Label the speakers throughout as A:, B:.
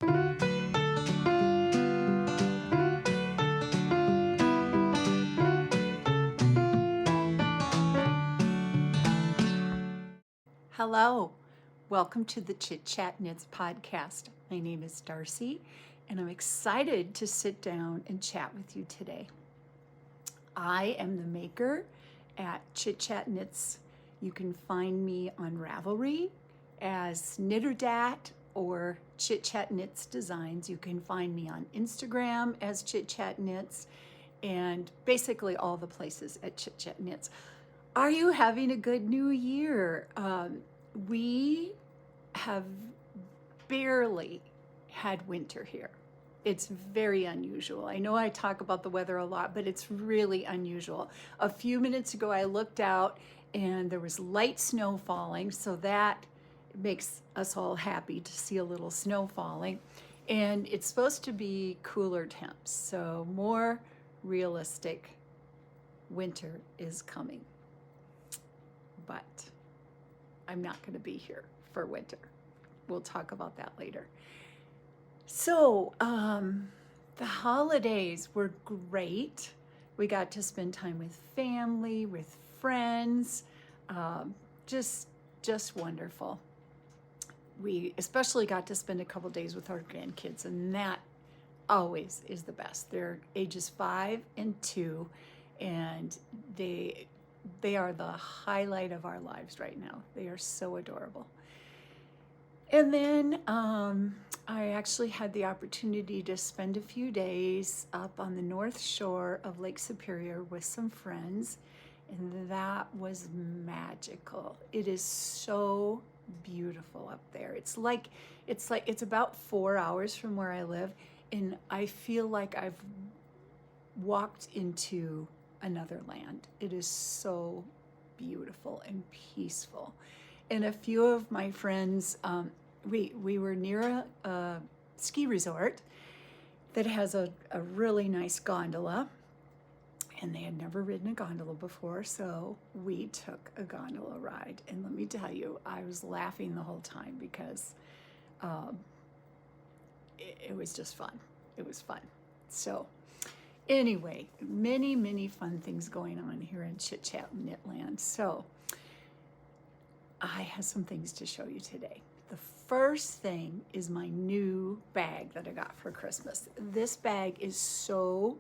A: Hello, welcome to the Chit Chat Knits podcast. My name is Darcy, and I'm excited to sit down and chat with you today. I am the maker at chitchatknits. You can find me on Ravelry as Knitterdat or chitchatknits Designs. You can find me on Instagram as chitchatknits, and basically all the places at chitchatknits. Are you having a good new year? We have barely had winter here. It's very unusual. I know I talk about the weather a lot, but it's really unusual. A few minutes ago, I looked out and there was light snow falling, so that makes us all happy to see a little snow falling. And it's supposed to be cooler temps, so more realistic winter is coming. But I'm not going to be here for winter. We'll talk about that later. So, the holidays were great. We got to spend time with family, with friends, just wonderful. We especially got to spend a couple days with our grandkids, and that always is the best. They're ages 5 and 2, and they are the highlight of our lives right now. They are so adorable. And then I actually had the opportunity to spend a few days up on the North Shore of Lake Superior with some friends, and that was magical. It is so beautiful up there. It's about 4 hours from where I live, and I feel like I've walked into another land. It is so beautiful and peaceful. And a few of my friends, we were near a ski resort that has a really nice gondola, and they had never ridden a gondola before, so we took a gondola ride. And let me tell you, I was laughing the whole time because it was just fun. It was fun. So anyway, many fun things going on here in Chit Chat Knitland. So I have some things to show you today. The first thing is my new bag that I got for Christmas. This bag is so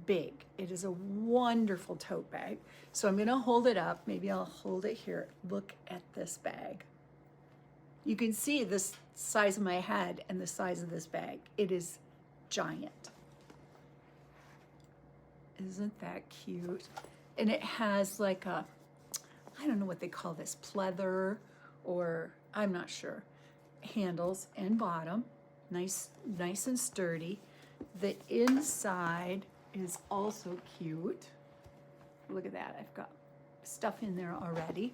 A: big. It is a wonderful tote bag. So I'm gonna hold it up. Maybe I'll hold it here. Look at this bag. You can see this size of my head and the size of this bag. It is giant. Isn't that cute? And it has like a, I don't know what they call this, pleather, or I'm not sure, handles and bottom, nice and sturdy. The inside is also cute. Look at that, I've got stuff in there already.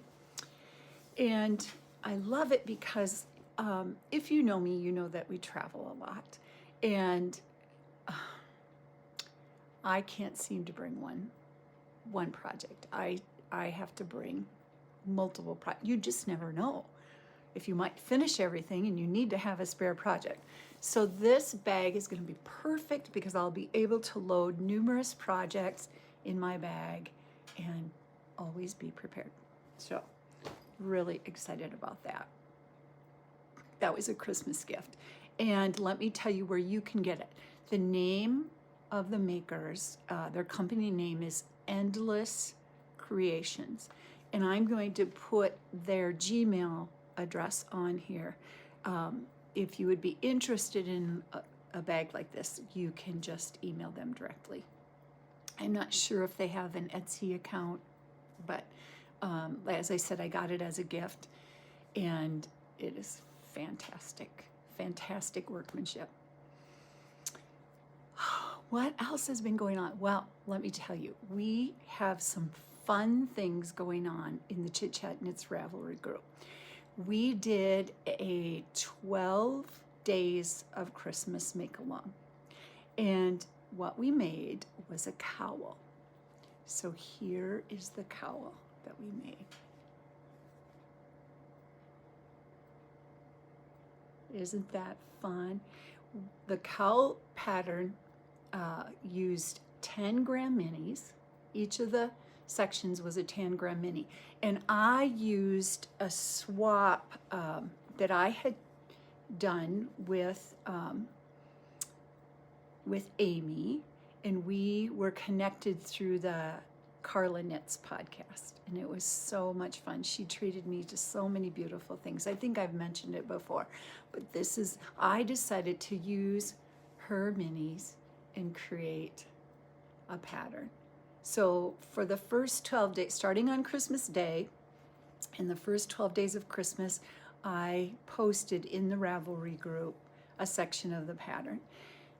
A: And I love it because if you know me, you know that we travel a lot. And I can't seem to bring one project. I have to bring multiple projects. You just never know if you might finish everything and you need to have a spare project. So this bag is going to be perfect because I'll be able to load numerous projects in my bag and always be prepared. So really excited about that. That was a Christmas gift. And let me tell you where you can get it. The name of the makers, their company name is Endless Creations, and I'm going to put their Gmail address on here. If you would be interested in a bag like this, you can just email them directly. I'm not sure if they have an Etsy account, but as I said, I got it as a gift, and it is fantastic workmanship. What else has been going on? Well, let me tell you, we have some fun things going on in the Chit Chat Knits Ravelry group. We did a 12 days of Christmas make-along, and what we made was a cowl. So here is the cowl that we made. Isn't that fun? The cowl pattern used 10-gram minis. Each of the sections was a 10-gram mini. And I used a swap that I had done with Amy, and we were connected through the Carla Knits podcast, and it was so much fun. She treated me to so many beautiful things. I think I've mentioned it before, but I decided to use her minis and create a pattern. So for the first 12 days, starting on Christmas Day, in the first 12 days of Christmas, I posted in the Ravelry group a section of the pattern.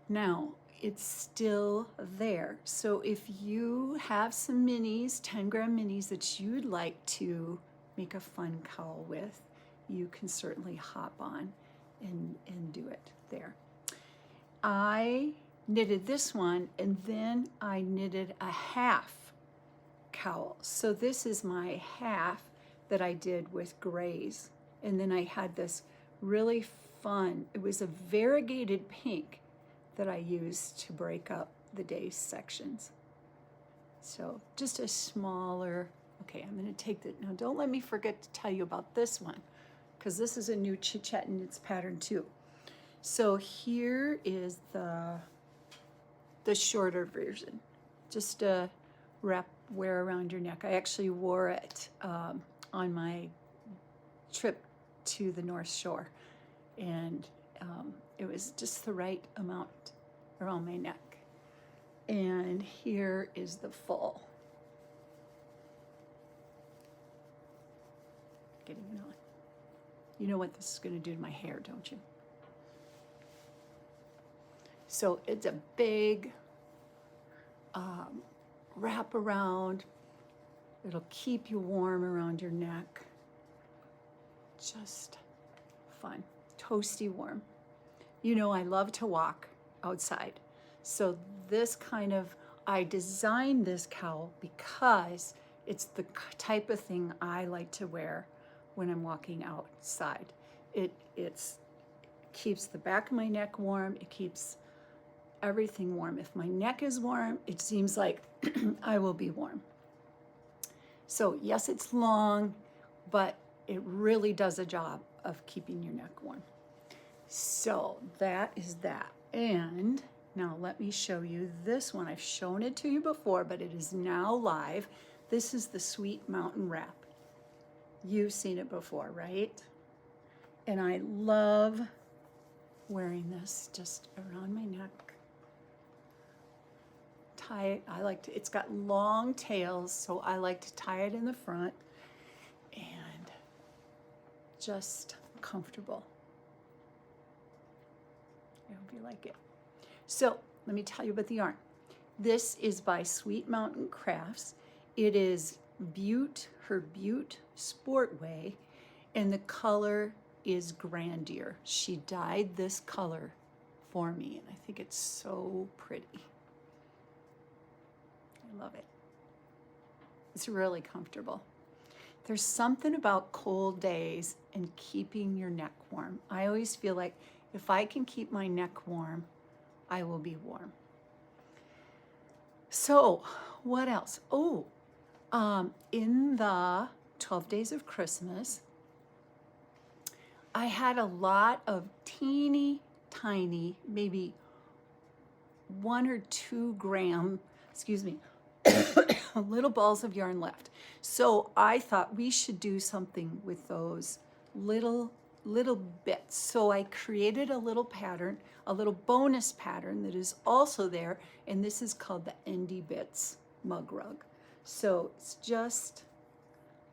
A: Now, it's still there. So if you have some minis, 10-gram minis that you'd like to make a fun cowl with, you can certainly hop on and do it there. I knitted this one, and then I knitted a half cowl. So this is my half that I did with grays. And then I had this really fun, it was a variegated pink that I used to break up the day's sections. So just a smaller, okay, I'm gonna take that. Now don't let me forget to tell you about this one, because this is a new chitchatknits pattern too. So here is the shorter version, just a wear around your neck. I actually wore it on my trip to the North Shore, and it was just the right amount around my neck. And here is the full. Getting it on. You know what this is going to do to my hair, don't you? So it's a big wrap around. It'll keep you warm around your neck. Just fun, toasty warm. You know, I love to walk outside. So I designed this cowl because it's the type of thing I like to wear when I'm walking outside. It keeps the back of my neck warm. It keeps everything warm. If my neck is warm, it seems like I will be warm. So yes, it's long, but it really does a job of keeping your neck warm. So that is that. And now let me show you this one. I've shown it to you before, but it is now live. This is the Sweet Mountain Wrap. You've seen it before, right? And I love wearing this just around my neck. Tie it, it's got long tails, so I like to tie it in the front, and just comfortable. I hope you like it. So let me tell you about the yarn. This is by Sweet Mountain Crafts. It is her Butte Sportway, and the color is Grandeur. She dyed this color for me, and I think it's so pretty. I love it. It's really comfortable. There's something about cold days and keeping your neck warm. I always feel like if I can keep my neck warm, I will be warm. So what else? In the 12 days of Christmas, I had a lot of teeny tiny, maybe 1 or 2 gram, little balls of yarn left. So I thought we should do something with those little bits. So I created a little pattern, a little bonus pattern that is also there, and this is called the Endy Bits mug rug. So it's just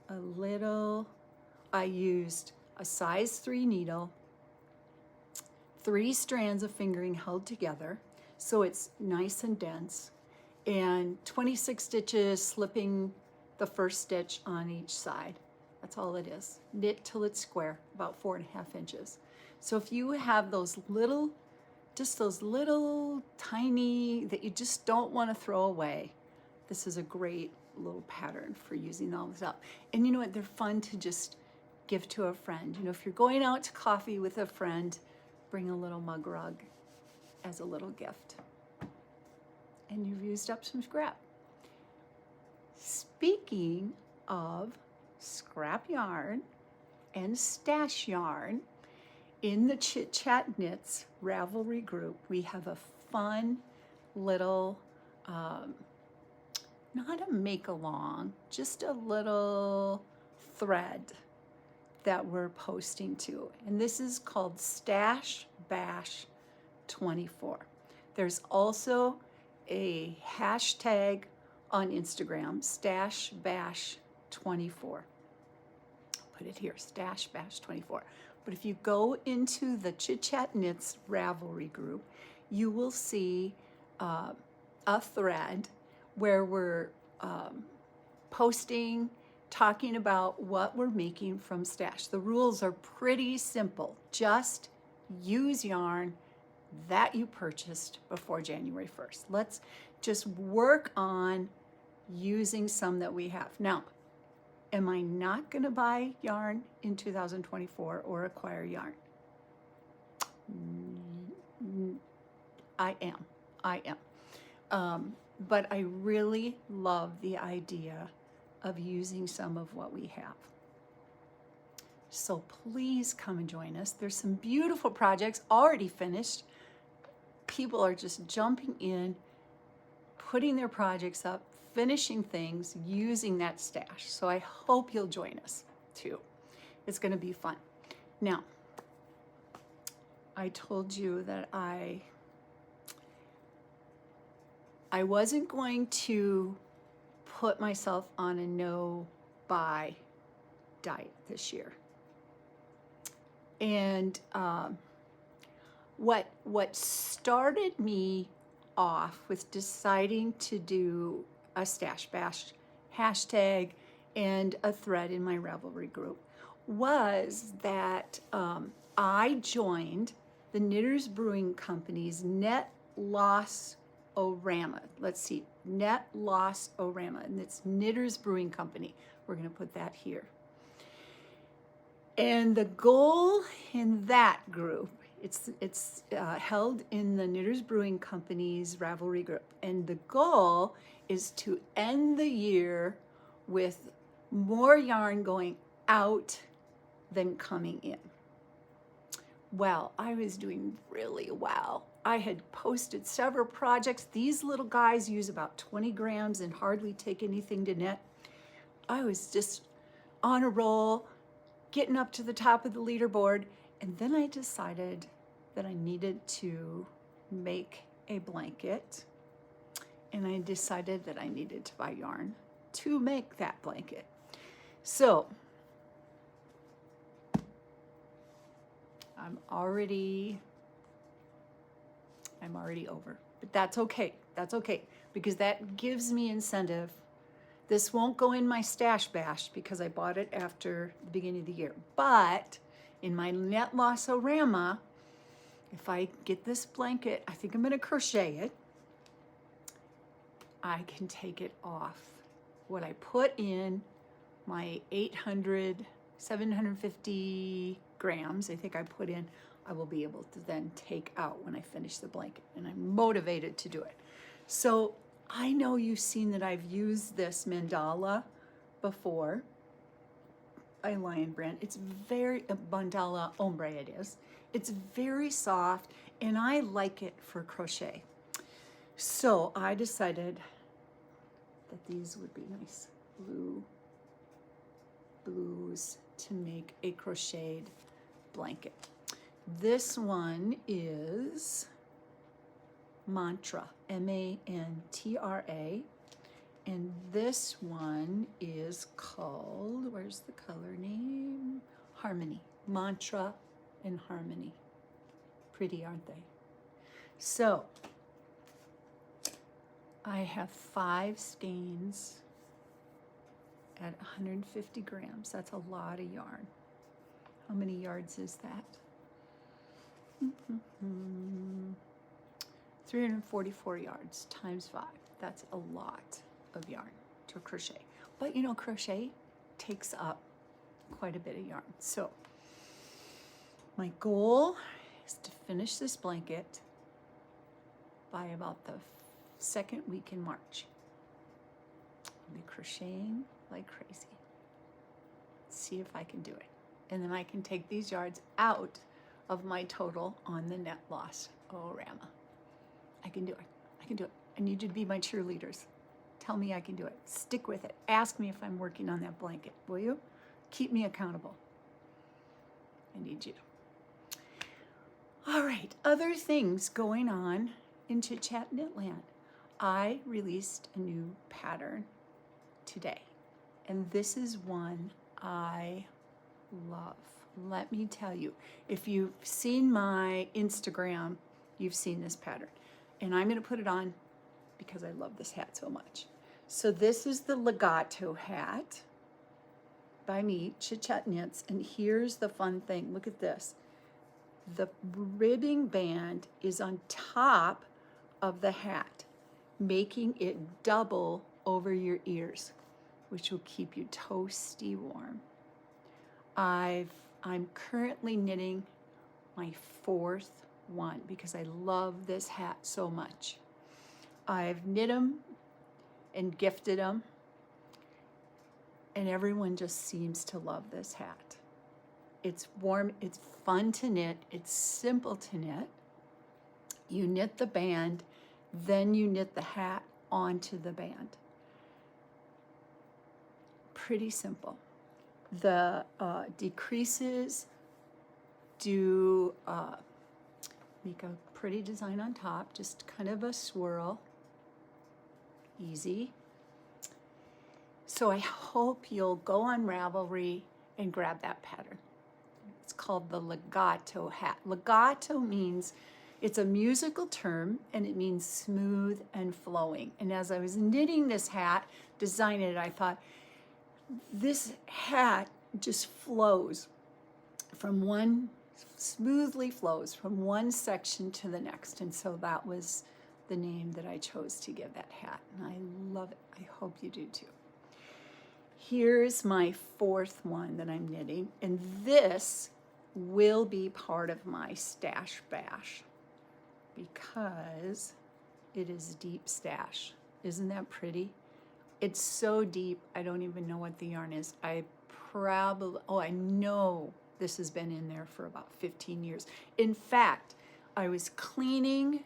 A: a little, I used a size 3 needle, 3 strands of fingering held together, so it's nice and dense, and 26 stitches, slipping the first stitch on each side. That's all it is. Knit till it's square, about 4.5 inches. So if you have those little tiny that you just don't want to throw away, this is a great little pattern for using all this up. And you know what? They're fun to just give to a friend. You know, if you're going out to coffee with a friend, bring a little mug rug as a little gift. And you've used up some scrap. Speaking of scrap yarn and stash yarn, in the Chit Chat Knits Ravelry group, we have a fun little, not a make-along, just a little thread that we're posting to. And this is called Stash Bash 24. There's also a hashtag on Instagram, Stash Bash 24. Put it here, Stash Bash 24. But if you go into the Chit Chat Knits Ravelry group, you will see a thread where we're posting, talking about what we're making from stash. The rules are pretty simple. Just use yarn that you purchased before January 1st. Let's just work on using some that we have. Now, am I not going to buy yarn in 2024 or acquire yarn? I am. But I really love the idea of using some of what we have. So please come and join us. There's some beautiful projects already finished. People are just jumping in, putting their projects up, finishing things, using that stash. So I hope you'll join us too. It's going to be fun. Now, I told you that I wasn't going to put myself on a no-buy diet this year. And what started me off with deciding to do a Stash Bash hashtag and a thread in my Ravelry group was that I joined the Knitters Brewing Company's Net-Loss-O-Rama. Let's see, Net-Loss-O-Rama, and it's Knitters Brewing Company. We're going to put that here. And the goal in that group, it's held in the Knitters Brewing Company's Ravelry group, and the goal is to end the year with more yarn going out than coming in. Well, I was doing really well. I had posted several projects. These little guys use about 20 grams and hardly take anything to knit. I was just on a roll, getting up to the top of the leaderboard, and then I decided that I needed to make a blanket, and I decided that I needed to buy yarn to make that blanket. So I'm already over, but that's okay. That's okay, because that gives me incentive. This won't go in my Stash Bash because I bought it after the beginning of the year, but in my Net-Loss-O-Rama, if I get this blanket, I think I'm going to crochet it, I can take it off. What I put in my 750 grams, I think I put in, I will be able to then take out when I finish the blanket, and I'm motivated to do it. So I know you've seen that I've used this Mandala before, a Lion brand. It's very, Mandala Ombre it is. It's very soft, and I like it for crochet. So I decided that these would be nice blues to make a crocheted blanket. This one is Mantra, M-A-N-T-R-A, and this one is called, where's the color name? Harmony, Mantra and Harmony. Pretty, aren't they? So I have 5 skeins at 150 grams. That's a lot of yarn. How many yards is that? 344 yards times 5. That's a lot of yarn to crochet. But you know, crochet takes up quite a bit of yarn. So my goal is to finish this blanket by about the second week in March. I'll be crocheting like crazy. See if I can do it. And then I can take these yards out of my total on the Net-Loss-O-Rama. I can do it. I can do it. I need you to be my cheerleaders. Tell me I can do it. Stick with it. Ask me if I'm working on that blanket, will you? Keep me accountable. I need you. All right, other things going on in Chit Chat Knitland. I released a new pattern today, and this is one I love. Let me tell you, if you've seen my Instagram, you've seen this pattern, and I'm going to put it on because I love this hat so much. So this is the Legato Hat by me, Chitchatknits, and here's the fun thing. Look at this. The ribbing band is on top of the hat, making it double over your ears, which will keep you toasty warm. I'm currently knitting my 4th one because I love this hat so much. I've knit them and gifted them, and everyone just seems to love this hat. It's warm, it's fun to knit, it's simple to knit. You knit the band, then you knit the hat onto the band. Pretty simple. The decreases do make a pretty design on top, just kind of a swirl. Easy. So I hope you'll go on Ravelry and grab that pattern. It's called the Legato Hat. Legato means, it's a musical term, and it means smooth and flowing. And as I was knitting this hat, designing it, I thought, this hat just flows from one, smoothly flows from one section to the next. And so that was the name that I chose to give that hat. And I love it. I hope you do too. Here's my 4th one that I'm knitting, and this will be part of my stash bash because it is deep stash. Isn't that pretty? It's so deep, I don't even know what the yarn is. I know this has been in there for about 15 years. In fact, I was cleaning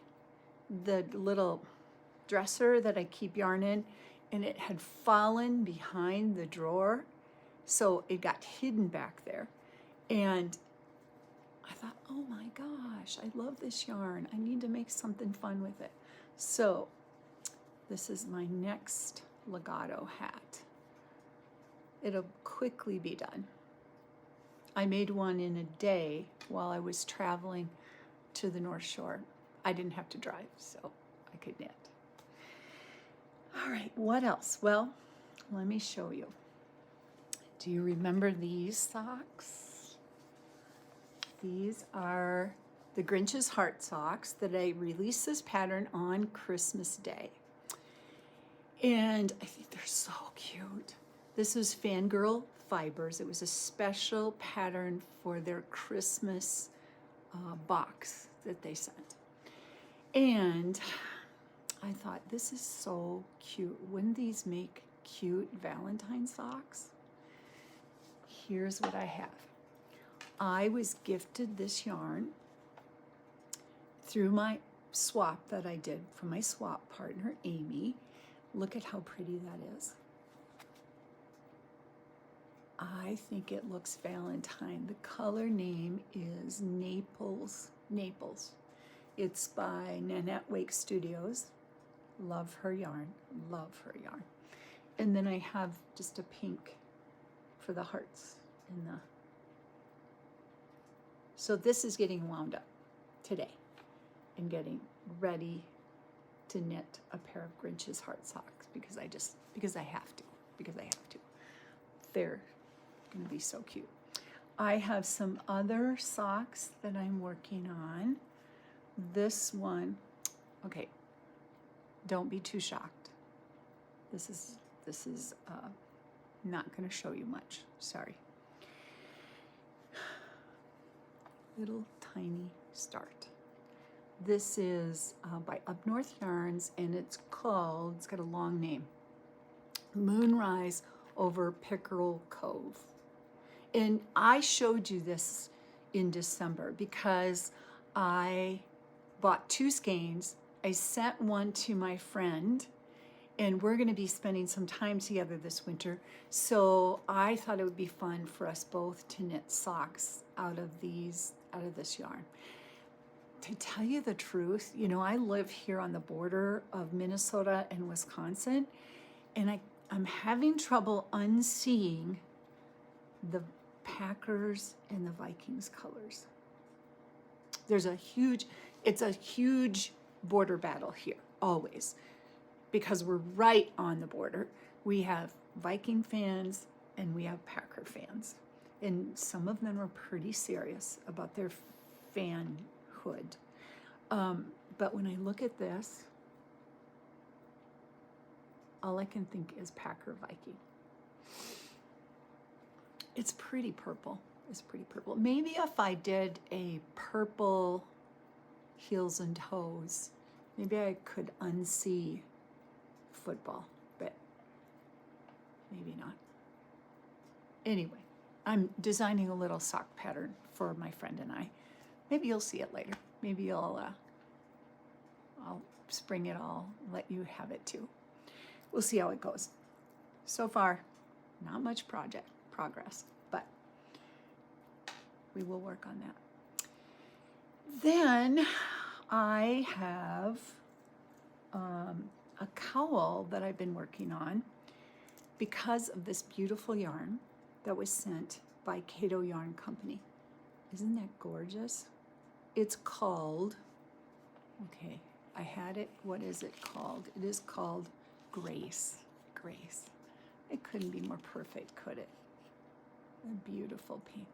A: the little dresser that I keep yarn in, and it had fallen behind the drawer, so it got hidden back there. And I thought, oh my gosh, I love this yarn. I need to make something fun with it. So this is my next Legato hat. It'll quickly be done. I made one in a day while I was traveling to the North Shore. I didn't have to drive, so I could knit. All right, what else? Well, let me show you. Do you remember these socks? These are the Grinch's Heart socks that I released this pattern on Christmas Day. And I think they're so cute. This was Fangirl Fibers. It was a special pattern for their Christmas box that they sent. And I thought, this is so cute. Wouldn't these make cute Valentine socks? Here's what I have. I was gifted this yarn through my swap that I did from my swap partner, Amy. Look at how pretty that is. I think it looks Valentine. The color name is Naples. It's by Nanette Wake Studios. Love her yarn, love her yarn. And then I have just a pink for the hearts in the. So this is getting wound up today and getting ready to knit a pair of Grinch's Heart socks because I have to. They're gonna be so cute. I have some other socks that I'm working on. This one, okay, don't be too shocked. This is not gonna show you much, sorry. little tiny start. This is by Up North Yarns, and it's got a long name, Moonrise over Pickerel Cove. And I showed you this in December because I bought 2 skeins. I sent one to my friend, and we're going to be spending some time together this winter. So I thought it would be fun for us both to knit socks out of this yarn. To tell you the truth, you know, I live here on the border of Minnesota and Wisconsin, and I'm having trouble unseeing the Packers and the Vikings colors. It's a huge border battle here, always, because we're right on the border. We have Viking fans and we have Packer fans, and some of them are pretty serious about their fanhood. But when I look at this, all I can think is Packer Viking. It's pretty purple. It's pretty purple. Maybe if I did a purple heels and toes, maybe I could unsee football, but maybe not. Anyway, I'm designing a little sock pattern for my friend and I. Maybe you'll see it later. Maybe I'll spring it all, let you have it too. We'll see how it goes. So far, not much progress, but we will work on that. Then I have a cowl that I've been working on because of this beautiful yarn that was sent by Cato Yarn Company. Isn't that gorgeous? It's called, okay, I had it. What is it called? It is called Grace. Grace. It couldn't be more perfect, could it? A beautiful pink.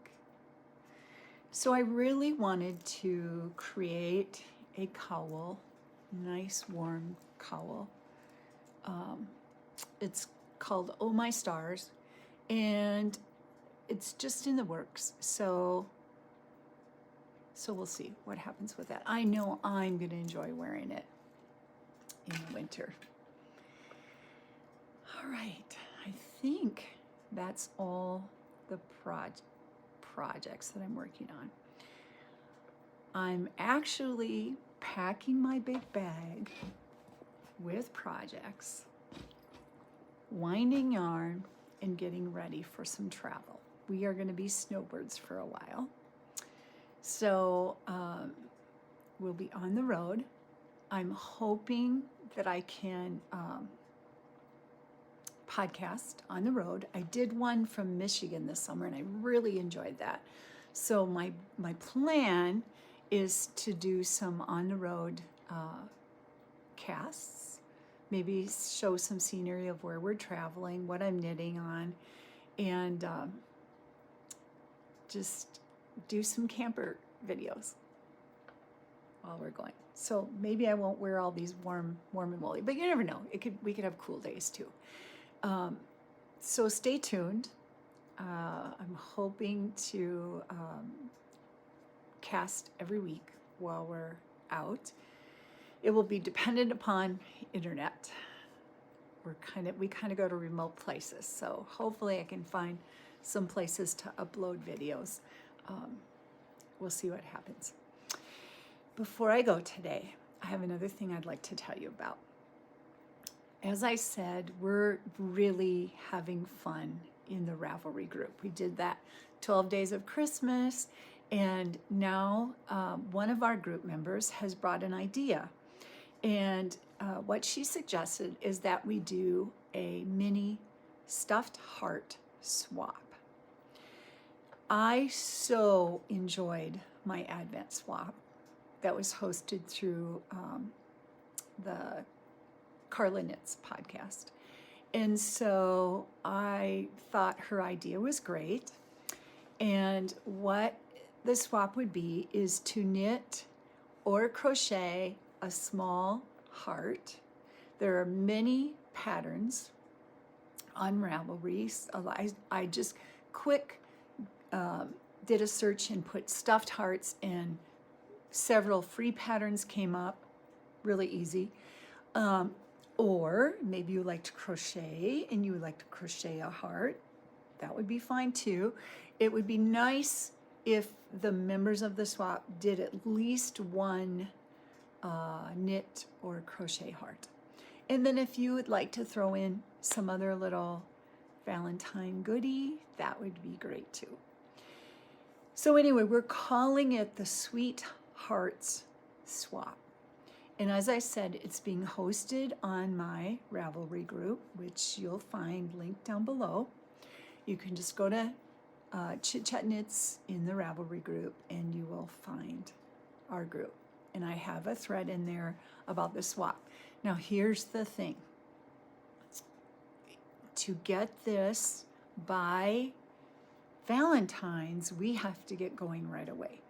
A: So I really wanted to create a cowl, nice warm cowl. It's called Oh My Stars, and it's just in the works. So we'll see what happens with that. I know I'm going to enjoy wearing it in the winter. All right, I think that's all the projects that I'm working on. I'm actually packing my big bag with projects, winding yarn, and getting ready for some travel. We are going to be snowbirds for a while. So we'll be on the road. I'm hoping that I can podcast on the road. I did one from Michigan this summer and I really enjoyed that. So my plan is to do some on the road casts, maybe show some scenery of where we're traveling, what I'm knitting on, and just do some camper videos while we're going. So maybe I won't wear all these warm and woolly, but you never know. We could have cool days too. So stay tuned. I'm hoping to cast every week while we're out. It will be dependent upon internet. We kind of go to remote places, so hopefully I can find some places to upload videos. We'll see what happens. Before I go today, I have another thing I'd like to tell you about. As I said, we're really having fun in the Ravelry group. We did that 12 days of Christmas, and now one of our group members has brought an idea. And what she suggested is that we do a mini stuffed heart swap. I so enjoyed my Advent swap that was hosted through the Carla Knits podcast. And so I thought her idea was great. And what the swap would be is to knit or crochet a small heart. There are many patterns on Ravelry. I just quick did a search and put stuffed hearts, and several free patterns came up, really easy. Or maybe you like to crochet and you would like to crochet a heart. That would be fine too. It would be nice if the members of the swap did at least one knit or crochet heart. And then if you would like to throw in some other little Valentine goodie, that would be great too. So anyway, we're calling it the Sweet Hearts Swap. And as I said, it's being hosted on my Ravelry group, which you'll find linked down below. You can just go to chitchatknits in the Ravelry group and you will find our group. And I have a thread in there about the swap. Now here's the thing. To get this by Valentine's, we have to get going right away.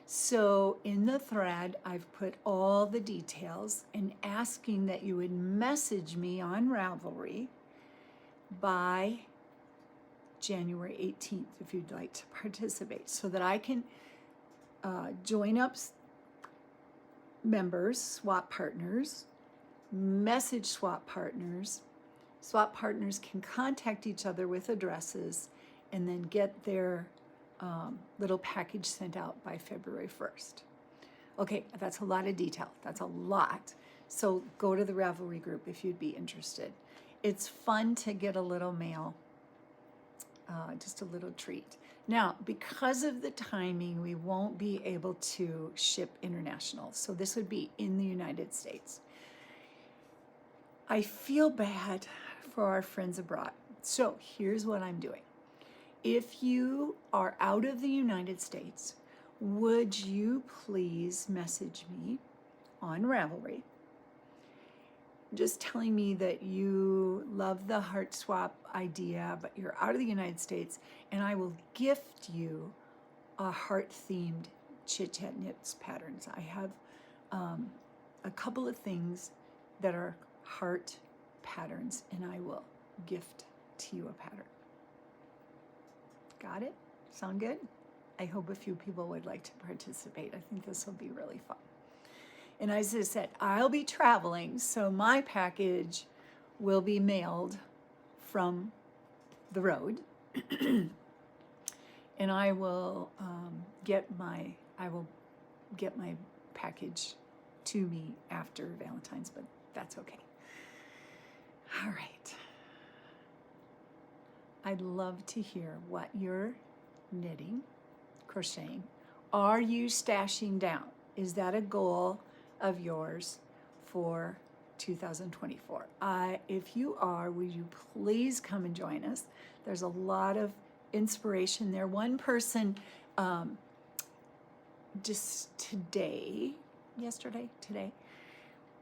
A: So in the thread, I've put all the details and asking that you would message me on Ravelry by January 18th if you'd like to participate, so that I can join up members, swap partners, message swap partners. Swap partners can contact each other with addresses and then get their little package sent out by February 1st. Okay, that's a lot of detail. That's a lot. So go to the Ravelry group if you'd be interested. It's fun to get a little mail, just a little treat. Now, because of the timing, we won't be able to ship international. So this would be in the United States. I feel bad for our friends abroad. So here's what I'm doing. If you are out of the United States, would you please message me on Ravelry, just telling me that you love the heart swap idea, but you're out of the United States, and I will gift you a heart-themed chitchatknits patterns. I have a couple of things that are heart patterns, and I will gift to you a pattern. Got it? Sound good? I hope a few people would like to participate. I think this will be really fun. And as I said, I'll be traveling, so my package will be mailed from the road. And I will get my package to me after Valentine's, but that's okay. All right. I'd love to hear what you're knitting, crocheting. Are you stashing down? Is that a goal of yours for 2024? If you are, would you please come and join us? There's a lot of inspiration there. One person just today,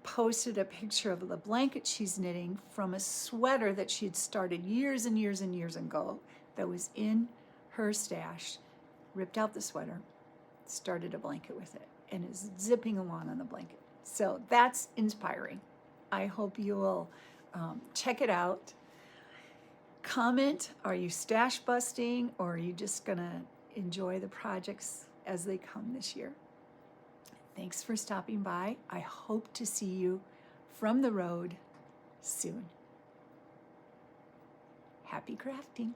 A: posted a picture of the blanket she's knitting from a sweater that she'd started years and years and years ago that was in her stash, ripped out the sweater, started a blanket with it, and is zipping along on the blanket. So that's inspiring. I hope you will check it out. Comment, are you stash busting, or are you just gonna enjoy the projects as they come this year? Thanks for stopping by. I hope to see you from the road soon. Happy crafting.